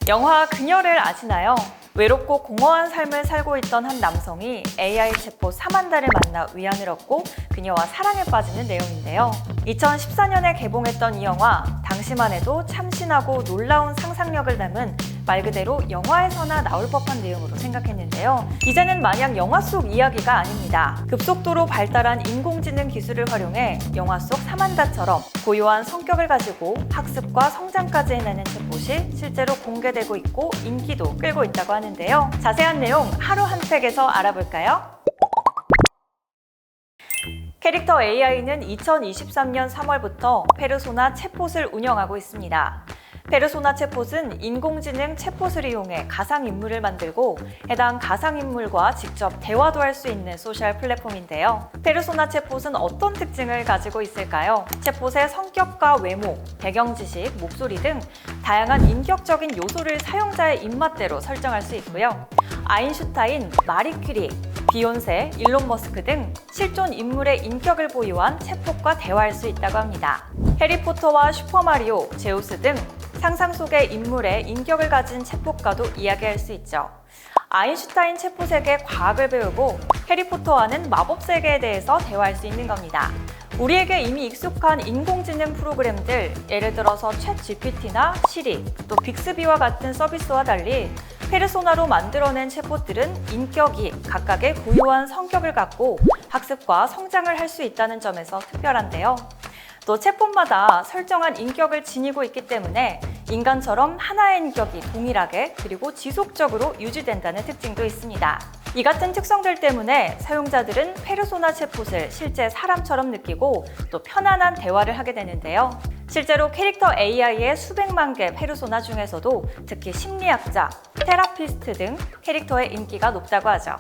영화 그녀를 아시나요? 외롭고 공허한 삶을 살고 있던 한 남성이 AI 챗봇 사만다를 만나 위안을 얻고 그녀와 사랑에 빠지는 내용인데요. 2014년에 개봉했던 이 영화, 당시만 해도 참신하고 놀라운 상상력을 담은 말 그대로 영화에서나 나올 법한 내용으로 생각했는데요. 이제는 마냥 영화 속 이야기가 아닙니다. 급속도로 발달한 인공지능 기술을 활용해 영화 속 사만다처럼 고요한 성격을 가지고 학습과 성장까지 해내는 챗봇이 실제로 공개되고 있고 인기도 끌고 있다고 하는데요. 자세한 내용 하루 한 팩에서 알아볼까요? 캐릭터 AI는 2023년 3월부터 페르소나 챗봇을 운영하고 있습니다. 페르소나 챗봇은 인공지능 챗봇을 이용해 가상인물을 만들고 해당 가상인물과 직접 대화도 할 수 있는 소셜 플랫폼인데요. 페르소나 챗봇은 어떤 특징을 가지고 있을까요? 챗봇의 성격과 외모, 배경 지식, 목소리 등 다양한 인격적인 요소를 사용자의 입맛대로 설정할 수 있고요. 아인슈타인, 마리 퀴리, 비욘세, 일론 머스크 등 실존 인물의 인격을 보유한 챗봇과 대화할 수 있다고 합니다. 해리포터와 슈퍼마리오, 제우스 등 상상 속의 인물의 인격을 가진 챗봇과도 이야기할 수 있죠. 아인슈타인 챗봇에게 과학을 배우고 해리포터와는 마법 세계에 대해서 대화할 수 있는 겁니다. 우리에게 이미 익숙한 인공지능 프로그램들, 예를 들어서 챗GPT나 시리, 또 빅스비와 같은 서비스와 달리 페르소나로 만들어낸 챗봇들은 인격이 각각의 고유한 성격을 갖고 학습과 성장을 할 수 있다는 점에서 특별한데요. 또 챗봇마다 설정한 인격을 지니고 있기 때문에 인간처럼 하나의 인격이 동일하게 그리고 지속적으로 유지된다는 특징도 있습니다. 이 같은 특성들 때문에 사용자들은 페르소나 챗봇을 실제 사람처럼 느끼고 또 편안한 대화를 하게 되는데요. 실제로 캐릭터 AI의 수백만 개 페르소나 중에서도 특히 심리학자, 테라피스트 등 캐릭터의 인기가 높다고 하죠.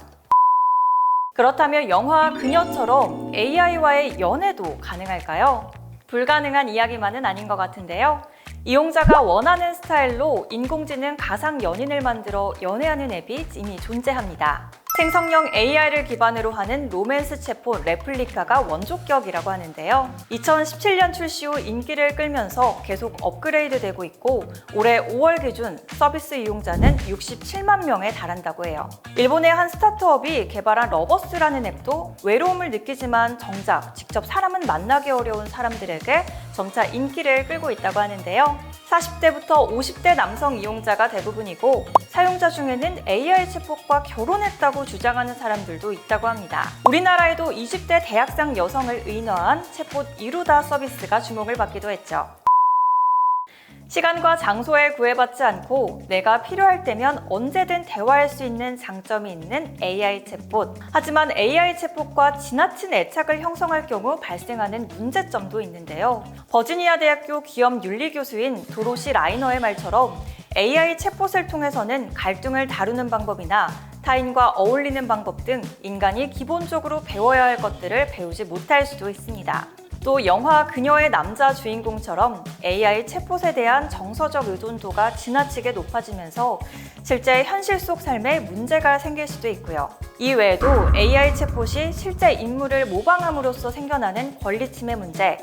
그렇다면 영화 그녀처럼 AI와의 연애도 가능할까요? 불가능한 이야기만은 아닌 것 같은데요. 이용자가 원하는 스타일로 인공지능 가상 연인을 만들어 연애하는 앱이 이미 존재합니다. 생성형 AI를 기반으로 하는 로맨스 챗봇 레플리카가 원조격이라고 하는데요. 2017년 출시 후 인기를 끌면서 계속 업그레이드되고 있고 올해 5월 기준 서비스 이용자는 67만 명에 달한다고 해요. 일본의 한 스타트업이 개발한 러버스라는 앱도 외로움을 느끼지만 정작 직접 사람은 만나기 어려운 사람들에게 점차 인기를 끌고 있다고 하는데요. 40대부터 50대 남성 이용자가 대부분이고 사용자 중에는 AI 챗봇과 결혼했다고 주장하는 사람들도 있다고 합니다. 우리나라에도 20대 대학생 여성을 의너한 챗봇 이루다 서비스가 주목을 받기도 했죠. 시간과 장소에 구애받지 않고 내가 필요할 때면 언제든 대화할 수 있는 장점이 있는 AI 챗봇. 하지만 AI 챗봇과 지나친 애착을 형성할 경우 발생하는 문제점도 있는데요. 버지니아 대학교 기업 윤리 교수인 도로시 라이너의 말처럼 AI 챗봇을 통해서는 갈등을 다루는 방법이나 타인과 어울리는 방법 등 인간이 기본적으로 배워야 할 것들을 배우지 못할 수도 있습니다. 또 영화 그녀의 남자 주인공처럼 AI 챗봇에 대한 정서적 의존도가 지나치게 높아지면서 실제 현실 속 삶에 문제가 생길 수도 있고요. 이 외에도 AI 챗봇이 실제 인물을 모방함으로써 생겨나는 권리침해 문제,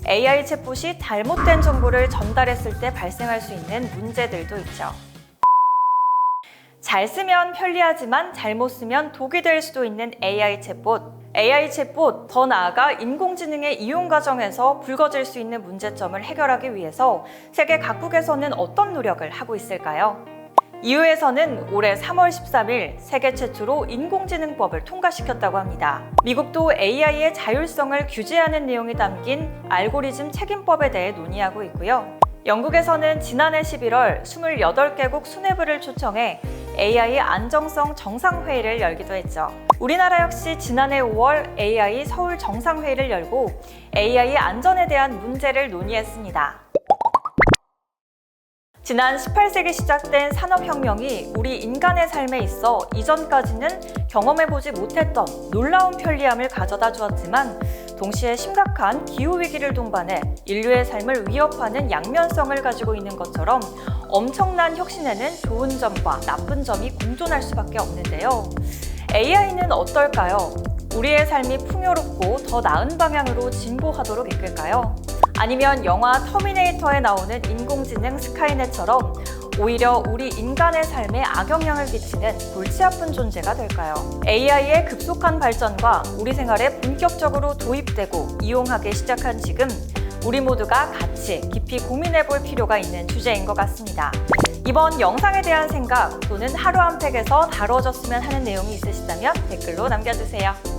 AI 챗봇이 잘못된 정보를 전달했을 때 발생할 수 있는 문제들도 있죠. 잘 쓰면 편리하지만 잘못 쓰면 독이 될 수도 있는 AI 챗봇. AI 챗봇, 더 나아가 인공지능의 이용 과정에서 불거질 수 있는 문제점을 해결하기 위해서 세계 각국에서는 어떤 노력을 하고 있을까요? EU에서는 올해 3월 13일 세계 최초로 인공지능법을 통과시켰다고 합니다. 미국도 AI의 자율성을 규제하는 내용이 담긴 알고리즘 책임법에 대해 논의하고 있고요. 영국에서는 지난해 11월 28개국 수뇌부를 초청해 AI 안정성 정상회의를 열기도 했죠. 우리나라 역시 지난해 5월 AI 서울 정상회의를 열고 AI 안전에 대한 문제를 논의했습니다. 지난 18세기 시작된 산업혁명이 우리 인간의 삶에 있어 이전까지는 경험해보지 못했던 놀라운 편리함을 가져다 주었지만 동시에 심각한 기후위기를 동반해 인류의 삶을 위협하는 양면성을 가지고 있는 것처럼 엄청난 혁신에는 좋은 점과 나쁜 점이 공존할 수밖에 없는데요. AI는 어떨까요? 우리의 삶이 풍요롭고 더 나은 방향으로 진보하도록 이끌까요? 아니면 영화 터미네이터에 나오는 인공지능 스카이넷처럼 오히려 우리 인간의 삶에 악영향을 끼치는 골치 아픈 존재가 될까요? AI의 급속한 발전과 우리 생활에 본격적으로 도입되고 이용하기 시작한 지금, 우리 모두가 같이 깊이 고민해 볼 필요가 있는 주제인 것 같습니다. 이번 영상에 대한 생각 또는 하루 한 팩에서 다뤄졌으면 하는 내용이 있으시다면 댓글로 남겨주세요.